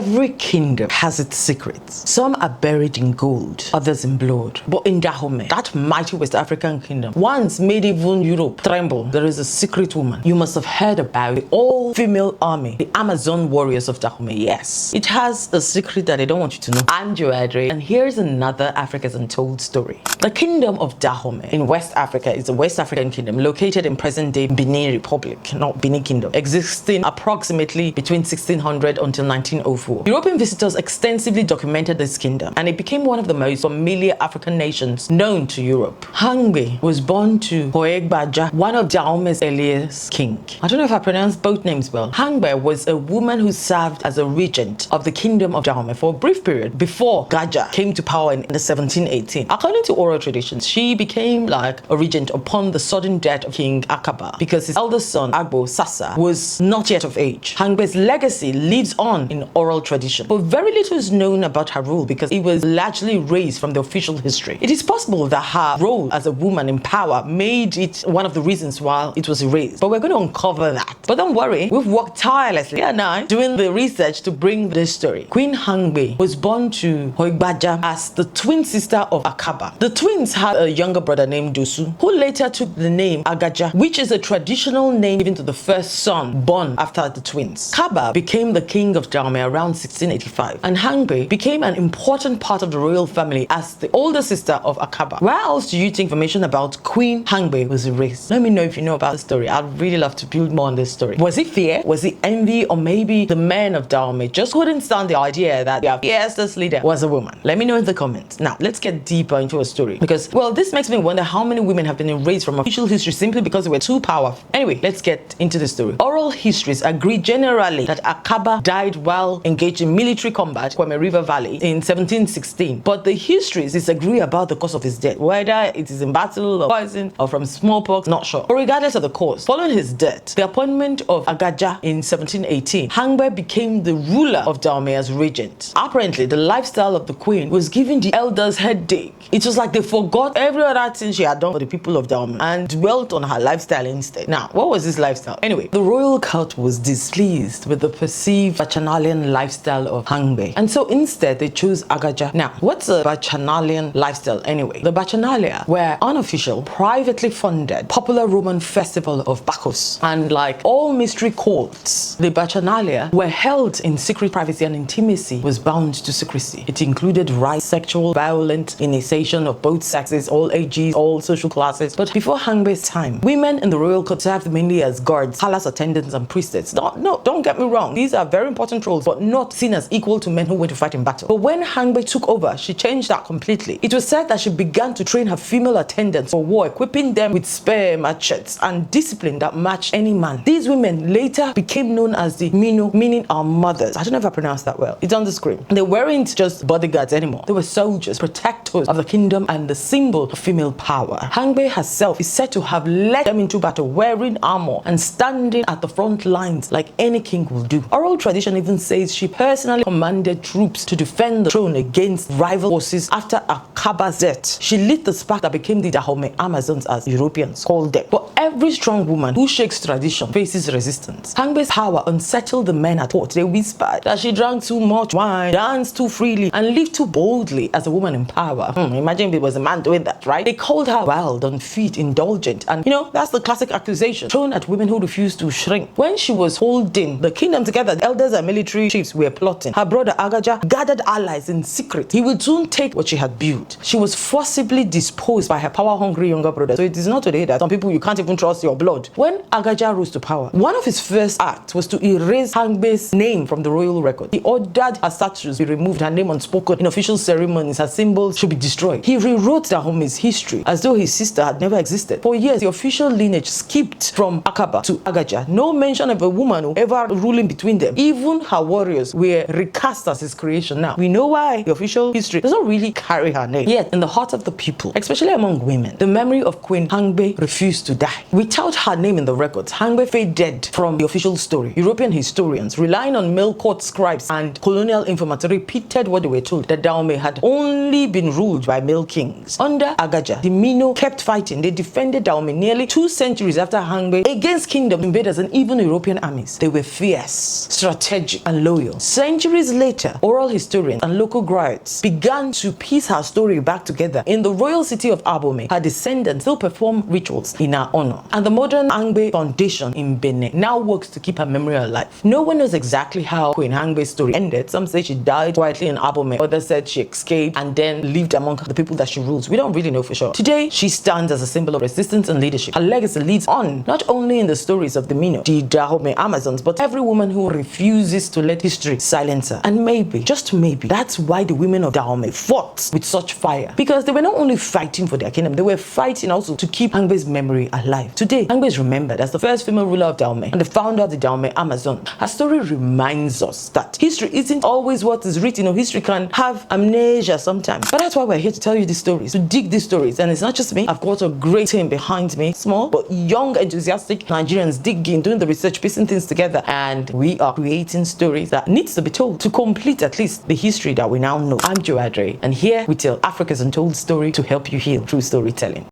Every kingdom has its secrets. Some are buried in gold, others in blood. But in Dahomey, that mighty West African kingdom, once made even Europe tremble, there is a secret woman. You must have heard about the all-female army, the Amazon warriors of Dahomey. Yes, it has a secret that I don't want you to know. I'm Joana, and here's another Africa's Untold story. The kingdom of Dahomey in West Africa is a West African kingdom located in present-day Benin Republic, not Benin Kingdom, existing approximately between 1600 until 1904. European visitors extensively documented this kingdom, and it became one of the most familiar African nations known to Europe. Hangbe was born to Hoegbaja, one of Dahomey's earliest kings. I don't know if I pronounced both names well. Hangbe was a woman who served as a regent of the kingdom of Dahomey for a brief period before Gaja came to power in the 1718. According to oral traditions, she became like a regent upon the sudden death of King Akaba because his eldest son, Agbo Sasa, was not yet of age. Hangbe's legacy lives on in oral tradition, but very little is known about her rule because it was largely erased from the official history. It is possible that her role as a woman in power made it one of the reasons why it was erased, but we're going to uncover that. But don't worry, we've worked tirelessly and I doing the research to bring this story. Queen Hangbe was born to Hoegbaja as the twin sister of Akaba. The twins had a younger brother named Dosu, who later took the name Agaja, which is a traditional name given to the first son born after the twins. Kaba became the king of Dahomey around 1685, and Hangbe became an important part of the royal family as the older sister of Akaba. Where else do you think information about Queen Hangbe was erased? Let me know if you know about the story. I'd really love to build more on this story. Was it fear? Was it envy? Or maybe the men of Dahomey just couldn't stand the idea that their fiercest leader was a woman? Let me know in the comments. Now, let's get deeper into a story because, well, this makes me wonder how many women have been erased from official history simply because they were too powerful. Anyway, let's get into the story. Oral histories agree generally that Akaba died while engaged in military combat in Kwame River Valley in 1716, but the histories disagree about the cause of his death, whether it is in battle or poison or from smallpox, not sure. But regardless of the cause, following his death, the appointment of Agaja in 1718, Hangbe became the ruler of Dahomey as regent. Apparently, the lifestyle of the queen was giving the elders headache. It was like they forgot every other thing she had done for the people of Dahomey and dwelt on her lifestyle instead. Now, what was this lifestyle? Anyway, the royal court was displeased with the perceived bacchanalian lifestyle of Hangbe, and so instead they chose Agaja. Now, what's a bacchanalian lifestyle anyway? The Bacchanalia were unofficial, privately funded, popular Roman festival of Bacchus, and like all mystery cults, the Bacchanalia were held in secret privacy and intimacy was bound to secrecy. It included rites, sexual, violent initiation of both sexes, all ages, all social classes. But before Hangbe's time, women in the royal court served mainly as guards, palace attendants, and priestesses. Don't get me wrong, these are very important roles, but not seen as equal to men who went to fight in battle. But when Hangbe took over, she changed that completely. It was said that she began to train her female attendants for war, equipping them with spear, machetes, and discipline that matched any man. These women later became known as the Mino, meaning our mothers. I don't know if I pronounced that well. It's on the screen. They weren't just bodyguards anymore. They were soldiers, protectors of the kingdom, and the symbol of female power. Hangbe herself is said to have led them into battle wearing armor and standing at the front lines like any king will do. Oral tradition even says she personally commanded troops to defend the throne against rival forces after Akaba's death. She lit the spark that became the Dahomey Amazons, as Europeans called them. But every strong woman who shakes tradition faces resistance. Hangbe's power unsettled the men at court. They whispered that she drank too much wine, danced too freely, and lived too boldly as a woman in power. Imagine if it was a man doing that, right? They called her wild, unfit, indulgent, and that's the classic accusation thrown at women who refused to shrink. When she was holding the kingdom together, the elders and military chiefs were plotting. Her brother Agaja gathered allies in secret. He would soon take what she had built. She was forcibly disposed by her power-hungry younger brother. So it is not today that some people you can't even trust your blood. When Agaja rose to power, one of his first acts was to erase Hangbe's name from the royal record. He ordered her statues be removed, her name unspoken in official ceremonies, her symbols should be destroyed. He rewrote Dahomey's history as though his sister had never existed. For years, the official lineage skipped from Akaba to Agaja. No mention of a woman ever ruling between them. Even her warriors were recast as his creation. Now, we know why the official history does not really carry her name. Yet, in the heart of the people, especially among women, the memory of Queen Hangbe refused to die. Without her name in the records, Hangbe faded from the official story. European historians, relying on male court scribes and colonial information, repeated what they were told, that Dahomey had only been ruled ruled by male kings. Under Agaja, the Mino kept fighting. They defended Dahomey nearly 2 centuries after Hangbe against kingdom invaders and even European armies. They were fierce, strategic, and loyal. Centuries later, oral historians and local griots began to piece her story back together. In the royal city of Dahomey, her descendants still perform rituals in her honor. And the modern Hangbe Foundation in Benin now works to keep her memory alive. No one knows exactly how Queen Hangbe's story ended. Some say she died quietly in Dahomey. Others said she escaped and then lived among the people that she rules. We don't really know for sure. Today, she stands as a symbol of resistance and leadership. Her legacy leads on not only in the stories of the Mino, the Dahomey Amazons, but every woman who refuses to let history silence her. And maybe, just maybe, that's why the women of Dahomey fought with such fire. Because they were not only fighting for their kingdom, they were fighting also to keep Hangbe's memory alive. Today, Hangbe is remembered as the first female ruler of Dahomey and the founder of the Dahomey Amazon. Her story reminds us that history isn't always what is written, or history can have amnesia sometimes. But that's why we're here to tell you these stories, to dig these stories. And it's not just me. I've got a great team behind me, small but young, enthusiastic Nigerians digging, doing the research, piecing things together, and we are creating stories that needs to be told to complete at least the history that we now know. I'm Joana, and here we tell Africa's untold story to help you heal through storytelling.